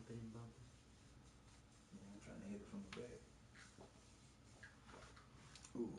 bumpity bumping. Yeah, I'm trying to hit it from the back. Ooh.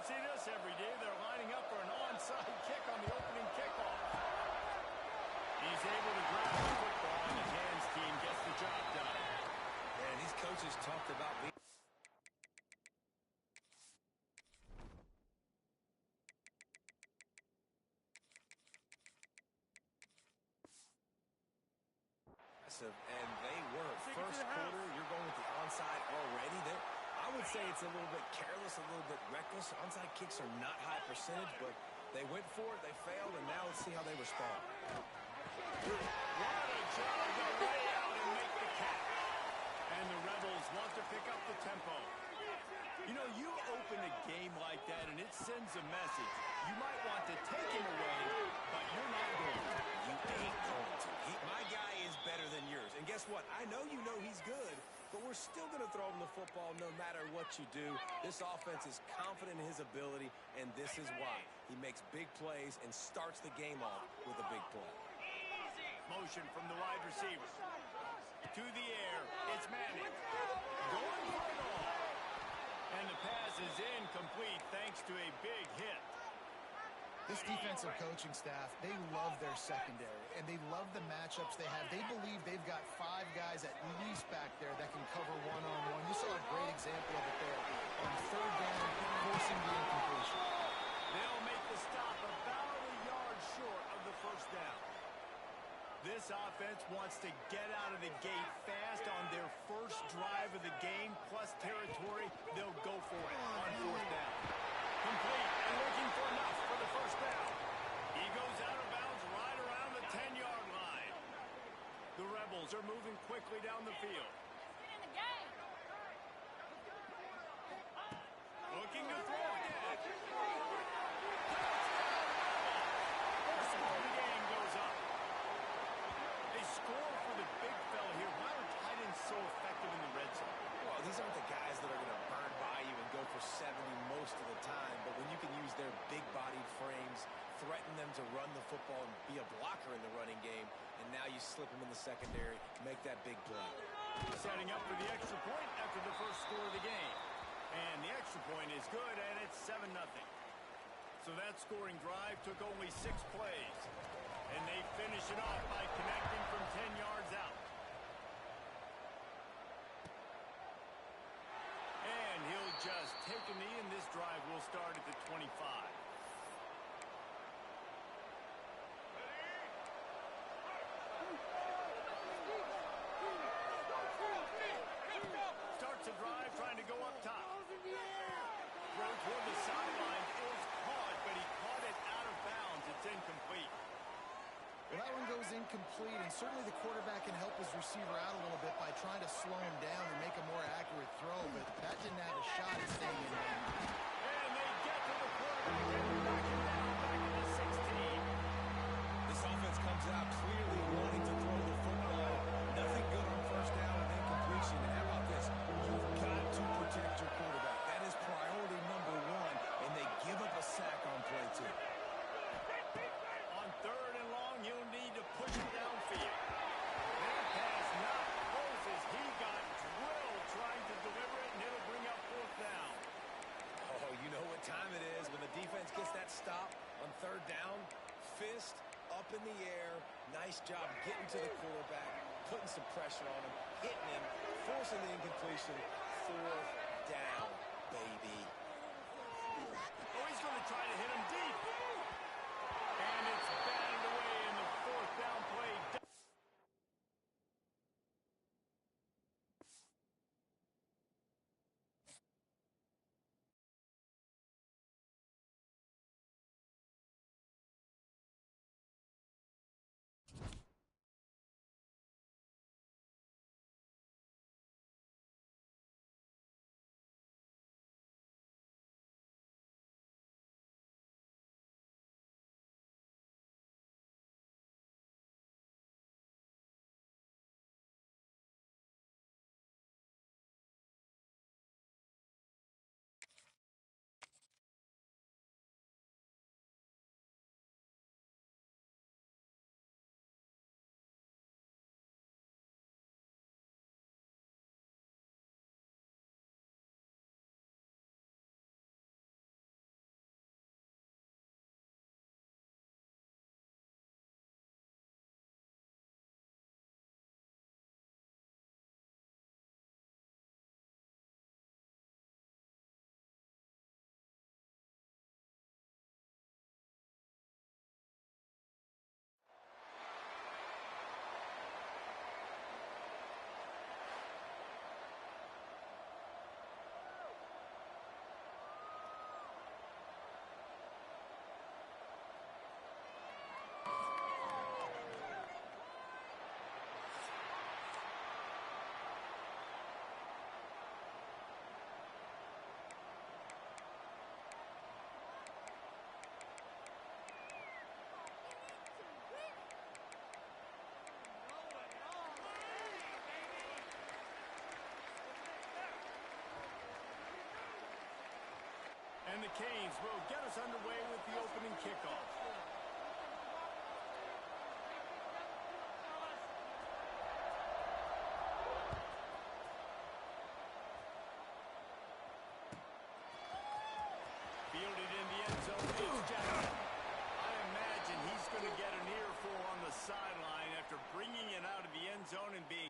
see this every day. They're lining up for an onside kick on the opening kickoff. He's able to grab the football, and the hands team gets the job done. And these coaches talked about being aggressive, and they were. First quarter, you're going with the onside already. I would say it's a little bit careless, a little bit reckless. Onside kicks are not high percentage, but they went for it, they failed, and now let's see how they respond. What a job to lay out and make the catch. And the Rebels want to pick up the tempo. You know, you open a game like that, and it sends a message. You might want to take him away, but you're not going to. You ain't going to. My guy is better than yours. And guess what? I know you know he's good, but we're still going to throw him the football no matter what you do. This offense is confident in his ability, and this is why. He makes big plays and starts the game off with a big play. Motion from the wide receiver. To the air, it's Manning. Going for it all. And the pass is incomplete thanks to a big hit. This defensive coaching staff, they love their secondary, and they love the matchups they have. They believe they've got 5 guys at least back there that can cover one-on-one. You saw a great example of it there on third down, forcing the incompletion. They'll make the stop about a yard short of the first down. This offense wants to get out of the gate fast on their first drive of the game, plus territory. They'll go for it on fourth down. Complete and looking for enough for the first down. He goes out of bounds right around the 10-yard line. The Rebels are moving quickly down the field. Looking to throw again. The score of the game goes up. A score for the big fella here. Why are tight ends so effective in the red zone? Well, these aren't the guys that are going to burn by you and go for 70 most of the time, but when you can use their big-bodied frames, threaten them to run the football and be a blocker in the running game, and now you slip them in the secondary, make that big play. Setting up for the extra point after the first score of the game. And the extra point is good, and it's 7-0. So that scoring drive took only 6 plays. And they finish it off by connecting from 10 yards out. And he'll just take a knee, and this drive will start at the 25. Starts a drive trying to go up top. Throw toward the sideline is caught, but he caught it out of bounds. It's incomplete. Well, that one goes incomplete, and certainly the quarterback can help his receiver out a little bit by trying to slow him down and make a more accurate throw, but that didn't have a shot at staying in there. And they get to the quarterback and back it down, back to the 16. This offense comes out clearly wanting to throw the football. Nothing good on first down with incompletion. And how about this? You've got to protect your quarterback. That is priority number 1, and they give up a sack on play 2. On third and long, he'll need to push it downfield. That pass not close as he got drilled trying to deliver it, and it'll bring up fourth down. Oh, you know what time it is. When the defense gets that stop on third down, fist up in the air. Nice job getting to the quarterback, putting some pressure on him, hitting him, forcing the incompletion. Fourth down, baby. Oh, he's going to try to hit him deep. And it's batted away in the fourth down play. And the Canes will get us underway with the opening kickoff. Fielded in the end zone. It's Jackson. I imagine he's going to get an earful on the sideline after bringing it out of the end zone and being...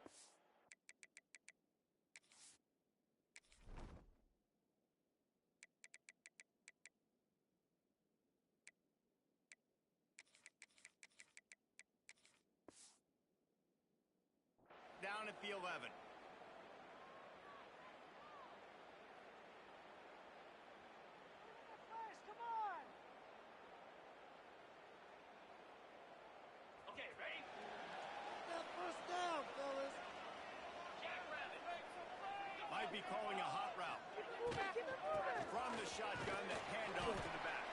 down at the 11. Come on! Okay, ready? That first down, fellas. Jackrabbit. Might be calling a hot route. From the shotgun, the handoff to the back.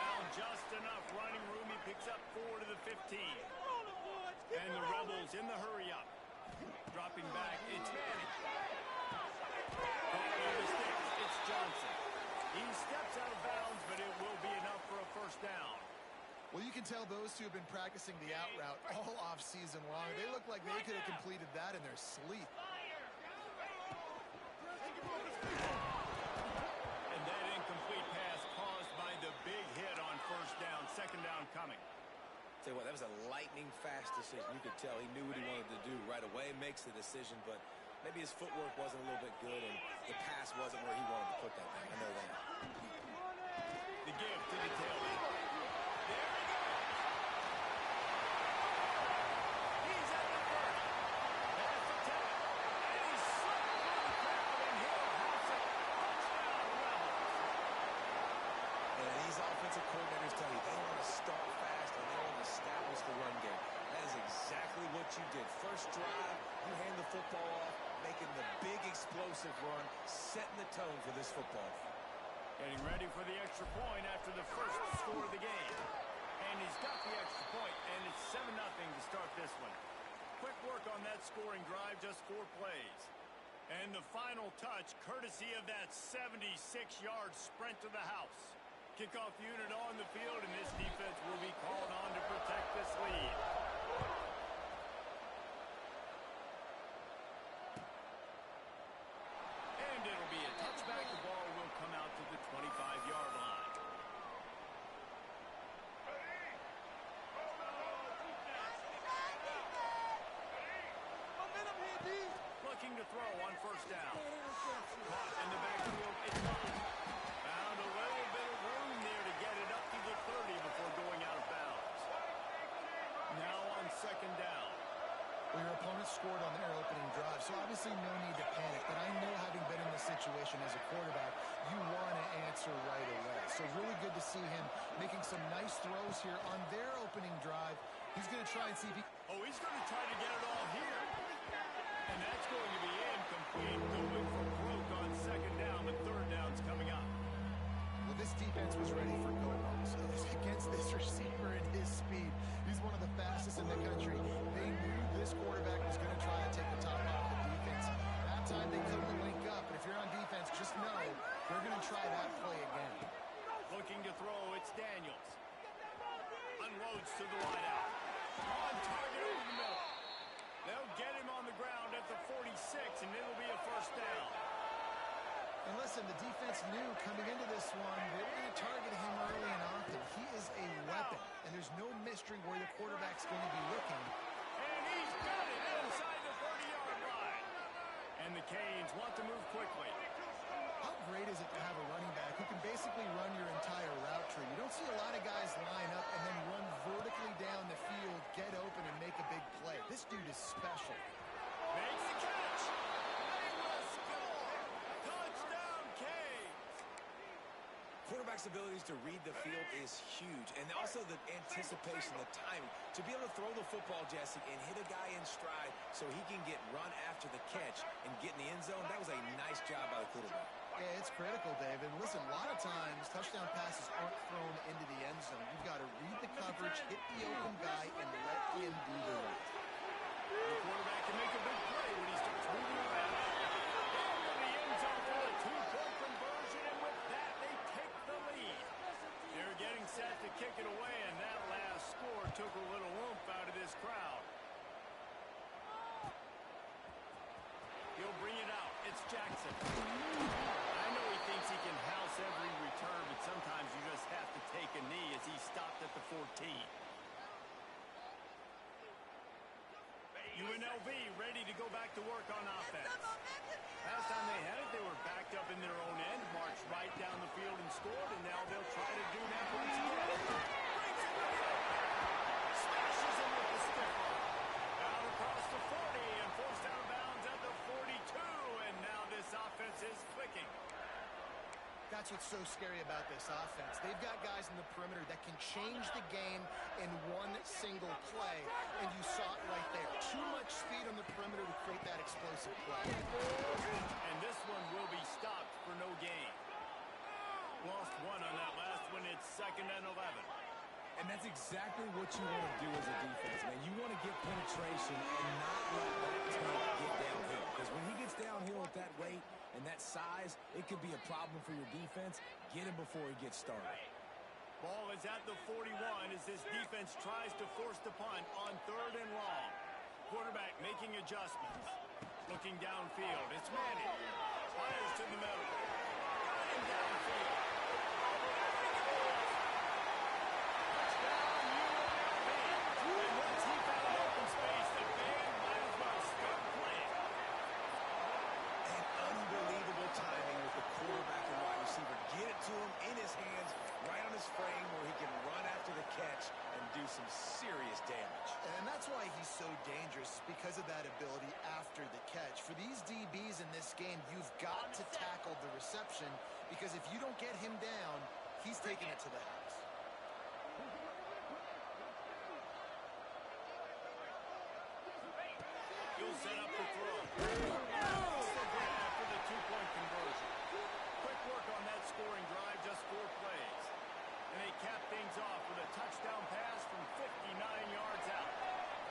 Found just enough running room. He picks up 4 to the 15. And the Rebels in the hurry up. Dropping back, it's Manning. Caught near the sticks, it's Johnson. He steps out of bounds, but it will be enough for a first down. Well, you can tell those two have been practicing the out route all off season long. They look like they could have completed that in their sleep. And that incomplete pass caused by the big hit on first down, second down coming. Tell you what, that was a lightning-fast decision. You could tell he knew what he wanted to do right away, makes the decision, but maybe his footwork wasn't a little bit good, and the pass wasn't where he wanted to put that thing. I know that. The give to the tail end. There he goes. He's at the 30. That's the 10. And he's slipped through the crowd, and he'll house it. Touchdown, Rebels. And these offensive coordinators tell you they want to start fast and they want to establish the run game. That is exactly what you did. First drive, you hand the football off, making the big explosive run, setting the tone for this football. Getting ready for the extra point after the first score of the game. And he's got the extra point, and it's 7-0 to start this one. Quick work on that scoring drive, just 4 plays. And the final touch, courtesy of that 76-yard sprint to the house. Kickoff unit on the field, and this defense will be called on to protect this lead. And it'll be a touchback. The ball will come out to the 25-yard line. Looking to throw on first down. Caught in the backfield. It's Mullins. Found a little bit of room there to get it up to the 30 before going out of bounds. Now on second down. Well, your opponent scored on their opening drive, so obviously no need to panic. But I know, having been in this situation as a quarterback, you want to answer right away. So really good to see him making some nice throws here on their opening drive. He's going to try and see if he... Oh, he's going to try to get it all here. And that's going to be incomplete. Going for broke on second down, but third down's coming up. Well, this defense was ready for go-home. So against this receiver and his speed, he's one of the fastest in the country. They knew this quarterback was going to try to take the top off the defense. That time they couldn't link up, but if you're on defense, just know they're going to try that play again. Looking to throw, it's Daniels. Unloads to the wideout. On target over the middle. They'll get him on the ground at the 46, and it'll be a first down. And listen, the defense knew coming into this one, they were going to target him early and often. He is a weapon, and there's no mystery where the quarterback's going to be looking. And he's got it inside the 30-yard line. And the Canes want to move quickly. How great is it to have a running back who can basically run your entire route tree? You don't see a lot of guys line up and then run vertically down the field, get open, and make a big play. This dude is special. Makes the catch. They will score. Touchdown, Canes. Quarterback's abilities to read the field is huge, and also the anticipation, the timing. To be able to throw the football, Jesse, and hit a guy in stride so he can get run after the catch and get in the end zone, that was a nice job by the quarterback. Yeah, it's critical, Dave. And listen, a lot of times touchdown passes aren't thrown into the end zone. You've got to read the coverage, hit the open guy, and let him do the rest. The quarterback can make a big play when he starts moving around. Into the end zone for a 2-point conversion, and with that, they take took a little oomph out of this crowd. He'll bring it out. It's Jackson. I know he thinks he can house every return, but sometimes you just have to take a knee as he stopped at the 14. UNLV ready to go back to work on offense. Last time they had it, they were backed up in their own end, marched right down the field and scored, and now they'll try to do that once again. Brings it right. Smashes him with the stiff arm. Out across the 40 and forced out of bounds at the 42, and now this offense is clicking. That's what's so scary about this offense. They've got guys in the perimeter that can change the game in one single play, and you saw it right there. Too much speed on the perimeter to create that explosive play. And this one will be stopped for no gain. Lost one on that last one. It's 2nd and 11. And that's exactly what you want to do as a defense, man. You want to get penetration and not let that tank get downhill. Because when he gets downhill at that rate and that size, it could be a problem for your defense. Get him before he gets started. Ball is at the 41 as this defense tries to force the punt on 3rd and long. Quarterback making adjustments. Looking downfield. It's Manning. Fires to the middle. Got him downfield. Frame where he can run after the catch and do some serious damage. And that's why he's so dangerous, because of that ability after the catch. For these DBs in this game, you've got to tackle the reception, because if you don't get him down, he's taking it to the house. He'll set up the throw. It's the grab for the 2-point conversion. Quick work on that scoring drive, just 4 plays. And they cap things off with a touchdown pass from 59 yards out.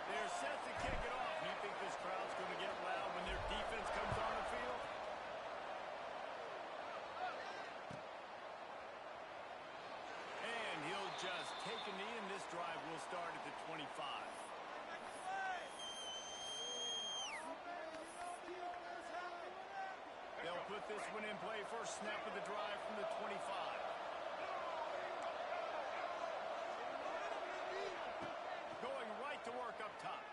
They're set to kick it off. You think this crowd's going to get loud when their defense comes on the field? And he'll just take a knee, and this drive will start at the 25. They'll put this one in play. First snap of the drive from the 25. To work up top.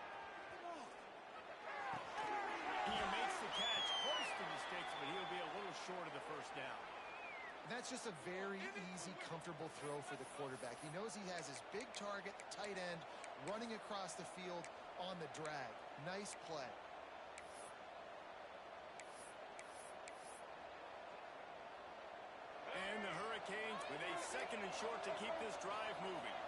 He makes the catch close to the sticks, but he'll be a little short of the first down. That's just a very easy, comfortable throw for the quarterback. He knows he has his big target, tight end, running across the field on the drag. Nice play. And the Hurricanes with a 2nd and short to keep this drive moving.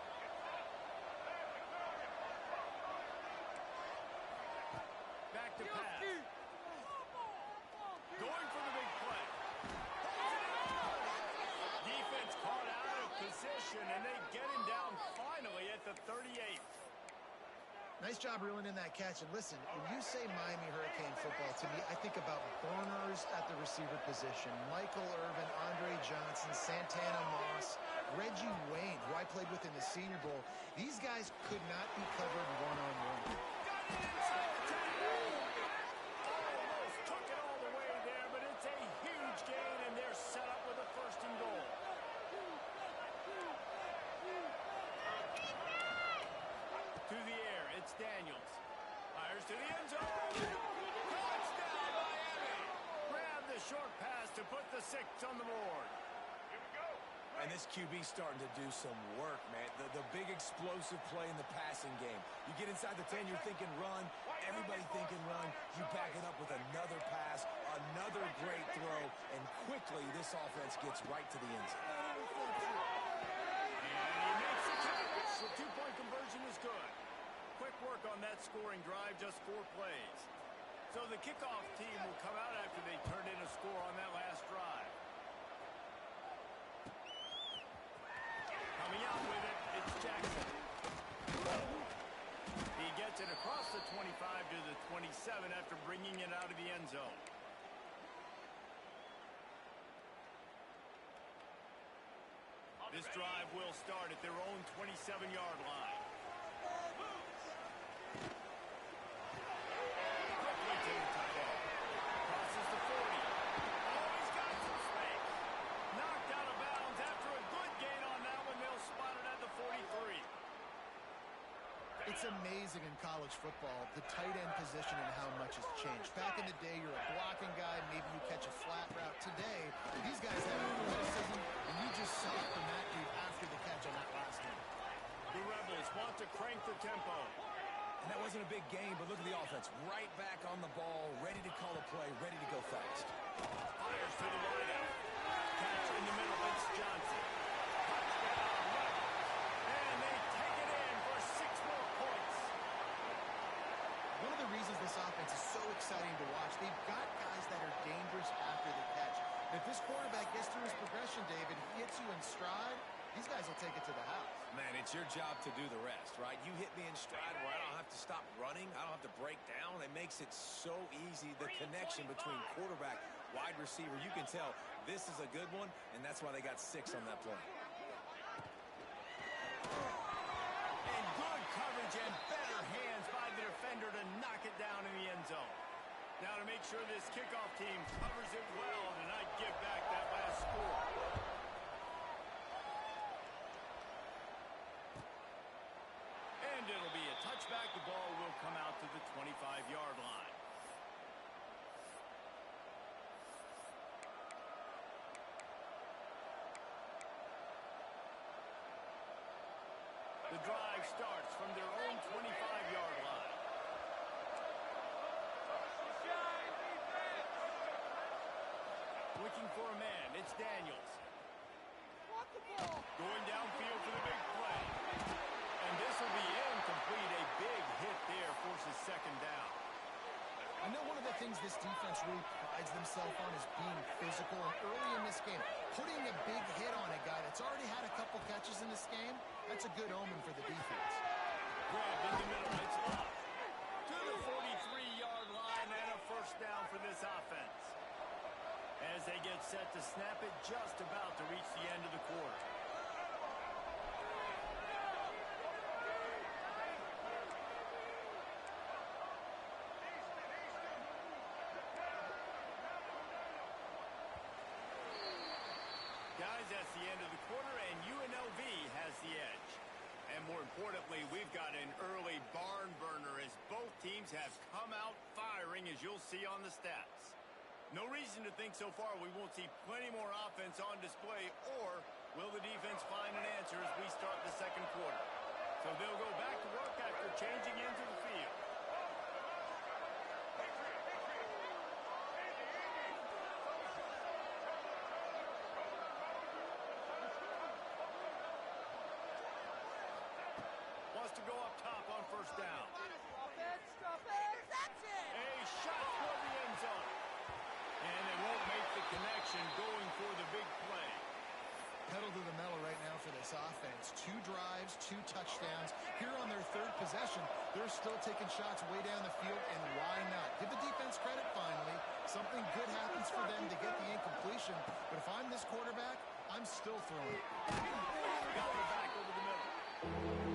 Back to pass. Going for the big play. Defense caught out of position, and they get him down finally at the 38. Nice job reeling in that catch. And listen, when you say Miami Hurricane football, to me, I think about burners at the receiver position. Michael Irvin, Andre Johnson, Santana Moss, Reggie Wayne, who I played with in the Senior Bowl. These guys could not be covered one-on-one. Daniels fires to the end zone. Touchdown, Miami! Grab the short pass to put the 6 on the board. Here we go. And this QB's starting to do some work, man. The big explosive play in the passing game. You get inside the 10, you're thinking run. Everybody thinking run. You back it up with another pass, another great throw, and quickly this offense gets right to the end zone. And he makes the catch. The 2-point conversion is good. Quick work on that scoring drive, just 4 plays. So the kickoff team will come out after they turned in a score on that last drive. Coming out with it, it's Jackson. He gets it across the 25 to the 27 after bringing it out of the end zone. This drive will start at their own 27-yard line. It's amazing in college football, the tight end position and how much has changed. Back in the day, you're a blocking guy, maybe you catch a flat route. Today, these guys have athleticism, and you just stop the mat dude after the catch on that last one. The Rebels want to crank the tempo. And that wasn't a big game, but look at the offense. Right back on the ball, ready to call a play, ready to go fast. Fires to the wideout. Catch in the middle, it's Johnson. Touchdown, Rebels. And they take it in for 6 more points. One of the reasons this offense is so exciting to watch, they've got guys that are dangerous after the catch. And if this quarterback gets through his progression, David, he hits you in stride, these guys will take it to the house. Man, it's your job to do the rest, right? You hit me in stride where I don't have to stop running. I don't have to break down. It makes it so easy. The connection between quarterback, wide receiver, you can tell this is a good one, and that's why they got 6 on that play. And good coverage and better hands by the defender to knock it down in the end zone. Now to make sure this kickoff team covers it well to not give back that last score. And it'll be a touchback. The ball will come out to the 25-yard line. The drive starts from their own 25-yard line. Looking for a man, it's Daniels. Going downfield for the big play. And this will be incomplete. A big hit there forces 2nd down. I know one of the things this defense really prides themselves on is being physical. And early in this game, putting a big hit on a guy that's already had a couple catches in this game, that's a good omen for the defense. Grabbed in the middle, it's off. To the 43-yard line and a 1st down for this offense. As they get set to snap it, just about to reach the end of the quarter. Guys, that's the end of the quarter, and UNLV has the edge. And more importantly, we've got an early barn burner as both teams have come out firing, as you'll see on the stats. No reason to think so far we won't see plenty more offense on display, or will the defense find an answer as we start the 2nd quarter? So they'll go back to work after changing into the field. Wants to go up top on 1st down. A shot for the end zone. And they won't make the connection going for the big play. Pedal to the metal right now for this offense. 2 drives, 2 touchdowns. Here on their 3rd possession, they're still taking shots way down the field, and why not? Give the defense credit finally. Something good happens for them to get the incompletion, but if I'm this quarterback, I'm still throwing it. Got it back over the middle.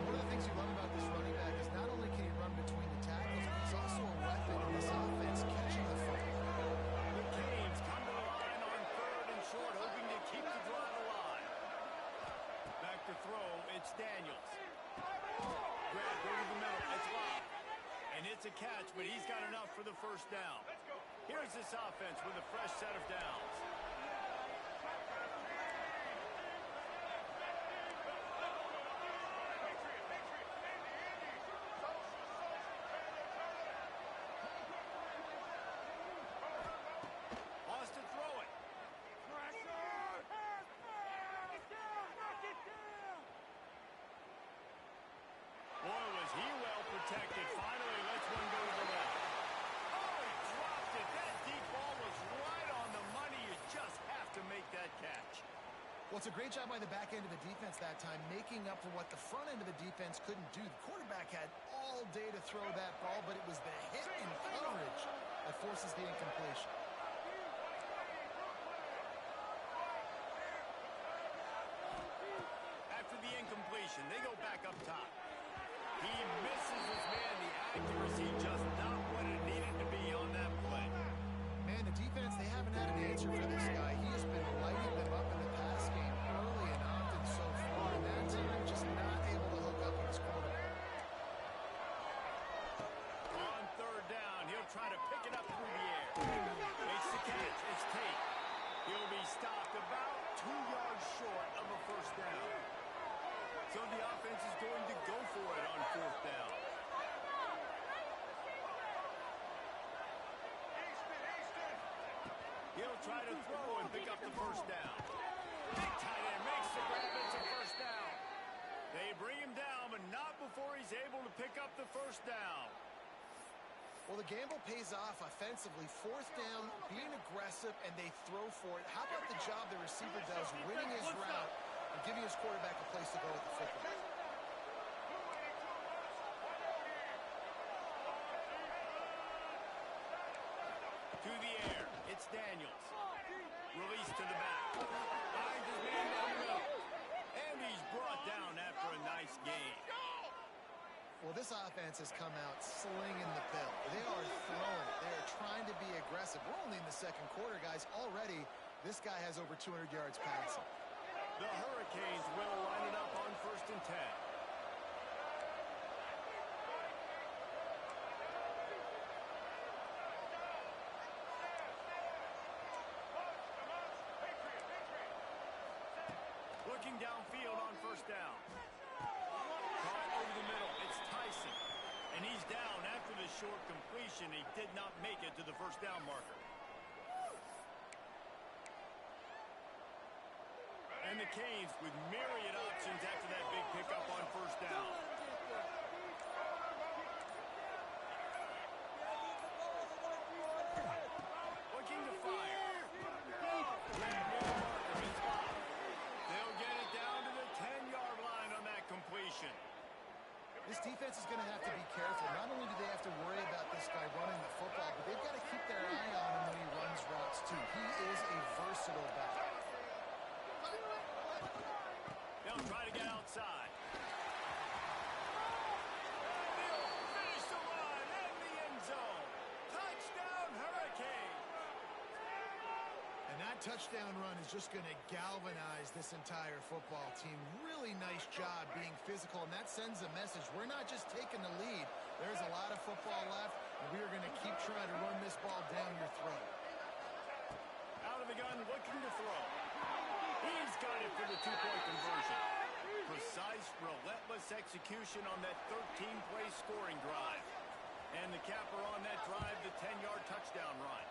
One of the things you love about this running back is not only can he run between the tackles, but he's also a weapon in this offense, catching the football. The Canes come to the line on 3rd and short, hoping to keep the drive alive. Back to throw, it's Daniels. Grabbed over the middle, it's Locke. And it's a catch, but he's got enough for the 1st down. Here's this offense with a fresh set of downs. Wants to throw it. Boy, was he well protected. Finally lets one go to the left. Oh, he dropped it. That deep ball was right on the money. You just have to make that catch. Well, it's a great job by the back end of the defense that time, making up for what the front end of the defense couldn't do. The quarterback had all day to throw that ball, but it was the hit in coverage that forces the incompletion. After the incompletion, they go back up top. He misses his man. The accuracy just not what it needed to be on that play. Man, the defense, they haven't had an answer for this guy. He has been lighting them up in the pass game early and often so far, and that time just not able to hook up with his quarterback. 2 yards short of a first down. So the offense is going to go for it on 4th down. He'll try to throw and pick up the first down. Big tight end makes the grab. It's a first down. They bring him down, but not before he's able to pick up the first down. Well, the gamble pays off offensively. 4th down, being aggressive, and they throw for it. How about the job the receiver does, winning his route and giving his quarterback a place to go with the football? To the air, it's Daniels. Release to the back. Finds his man down the middle. And he's brought down after a nice gain. Well, this offense has come out slinging the pill. They are throwing it. They are trying to be aggressive. We're only in the 2nd quarter, guys. Already, this guy has over 200 yards passing. The Hurricanes will line it up on 1st and 10. Looking downfield on 1st down. Caught over the middle. It's Tyson. And he's down after the short completion. He did not make it to the first down marker. And the Canes with myriad options after that big pickup on 1st down. Looking to fire. They'll get it down to the 10-yard line on that completion. This defense is going to have to be careful. Not only do they have to worry about this guy running the football, but they've got to keep their eye on him when he runs routes, too. He is a versatile back. They'll try to get outside. They'll finish the run in the end zone. Touchdown, Hurricanes. And that touchdown run is just going to galvanize this entire football team. Really nice job being physical, and that sends a message. We're not just taking the lead. There's a lot of football left, and we are going to keep trying to run this ball down your throat. Out of the gun, looking to throw. He's got it for the 2-point conversion. Precise, relentless execution on that 13-play scoring drive. And the capper on that drive, the 10-yard touchdown run.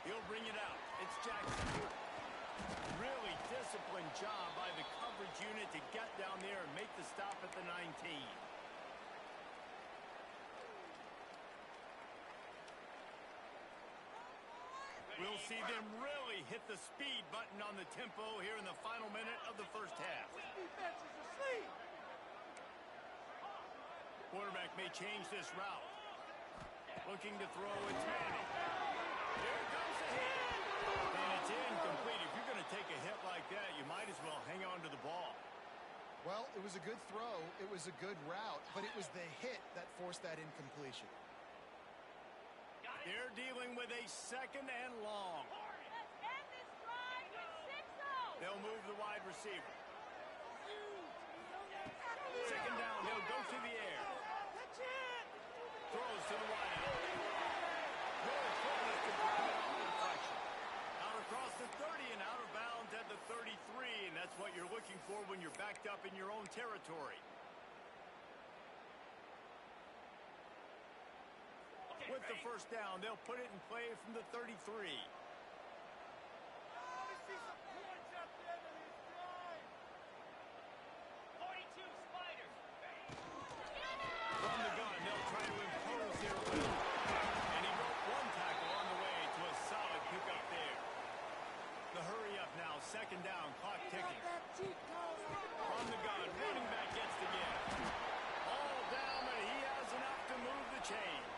He'll bring it out. It's Jackson. Really disciplined job by the coverage unit to get down there and make the stop at the 19. We'll see them really hit the speed button on the tempo here in the final minute of the first half. Defense is asleep. Quarterback may change this route. Looking to throw, it's Manning. Here comes the hit. And it's incomplete. If you're going to take a hit like that, you might as well hang on to the ball. Well, it was a good throw. It was a good route, but it was the hit that forced that incompletion. They're dealing with a 2nd and long. Let's end this drive with 6-0. They'll move the wide receiver. 2nd down, he'll go through the air. That's it. Throws to the wide out. Good fitness to grab it on the deflection. Out across the 30 and out of bounds at the 33, and that's what you're looking for when you're backed up in your own territory. With the first down, they'll put it in play from the 33. We see some points at the end of this drive. 42 Spiders. From the gun, they'll try to impose their will. And he broke 1 tackle on the way to a solid pickup there. The hurry up now, 2nd down, clock ticking. From the gun, running back gets the give. All down, but he has enough to move the chains.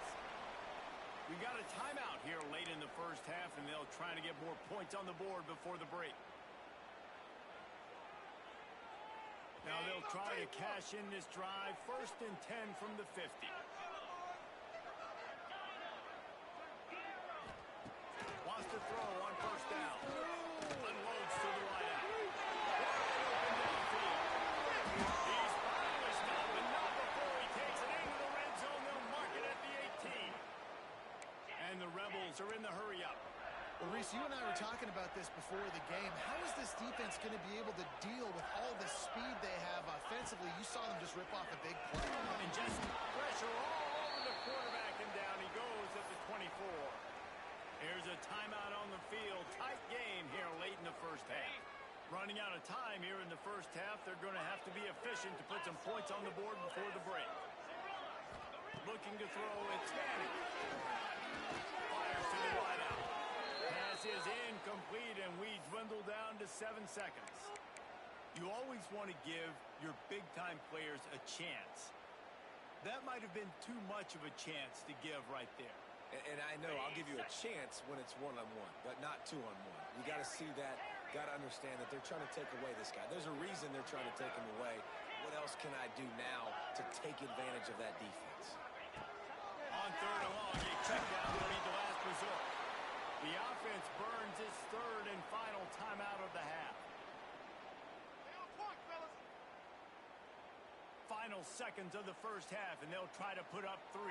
We got a timeout here late in the first half, and they'll try to get more points on the board before the break. Now they'll try to cash in this drive. 1st and 10 from the 50. Wants to throw on 1st down. Unloads to the wide out. Wide open downfield. He's finally stopped, but not before he takes it into the red zone. They'll mark it at the 18. And the Rebels are in the hurry up. Well, Reese, you and I were talking about this before the game. How is this defense going to be able to deal with all the speed they have offensively? You saw them just rip off a big play. And just pressure all over the quarterback, and down he goes at the 24. Here's a timeout on the field. Tight game here late in the first half. Running out of time here in the first half. They're going to have to be efficient to put some points on the board before the break. Looking to throw, it's Manning. Fires to the wideout. Pass is incomplete, and we dwindle down to 7 seconds. You always want to give your big-time players a chance. That might have been too much of a chance to give right there. And I know I'll give you a chance when it's one-on-one, but not two-on-one. You got to see that, got to understand that they're trying to take away this guy. There's a reason they're trying to take him away. What else can I do now to take advantage of that defense? On third and long, a check down will be the last resort. The offense burns its third and final timeout of the half. Final seconds of the first half, and they'll try to put up 3.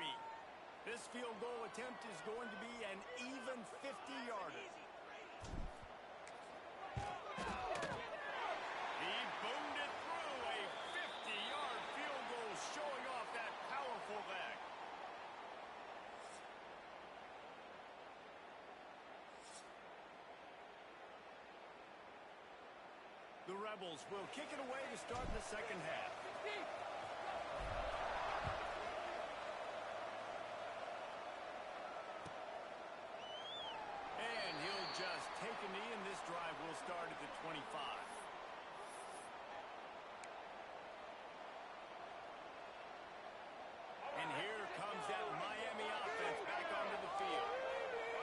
This field goal attempt is going to be an even 50-yarder. He boomed it through, a 50-yard field goal showing off that powerful leg. The Rebels will kick it away to start the second half. And he'll just take a knee, and this drive will start at the 25. And here comes that Miami offense back onto the field.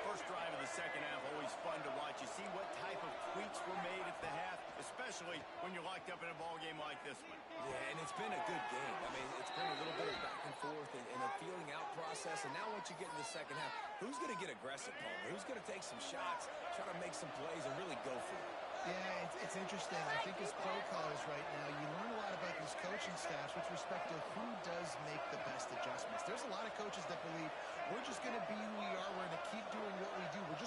First drive of the second half, always fun to watch. You see what type of tweaks were made at the half, especially when you're locked up in a ball game like this one. Yeah, and it's been a good game. I mean, it's been a little bit of back and forth and a feeling out process. And now once you get in the second half, who's going to get aggressive, Paul? Who's going to take some shots, try to make some plays, and really go for it? Yeah, it's interesting. I think as pro callers right now, you learn a lot about these coaching staffs with respect to who does make the best adjustments. There's a lot of coaches that believe we're just going to be who we are. We're going to keep doing what we do. We're just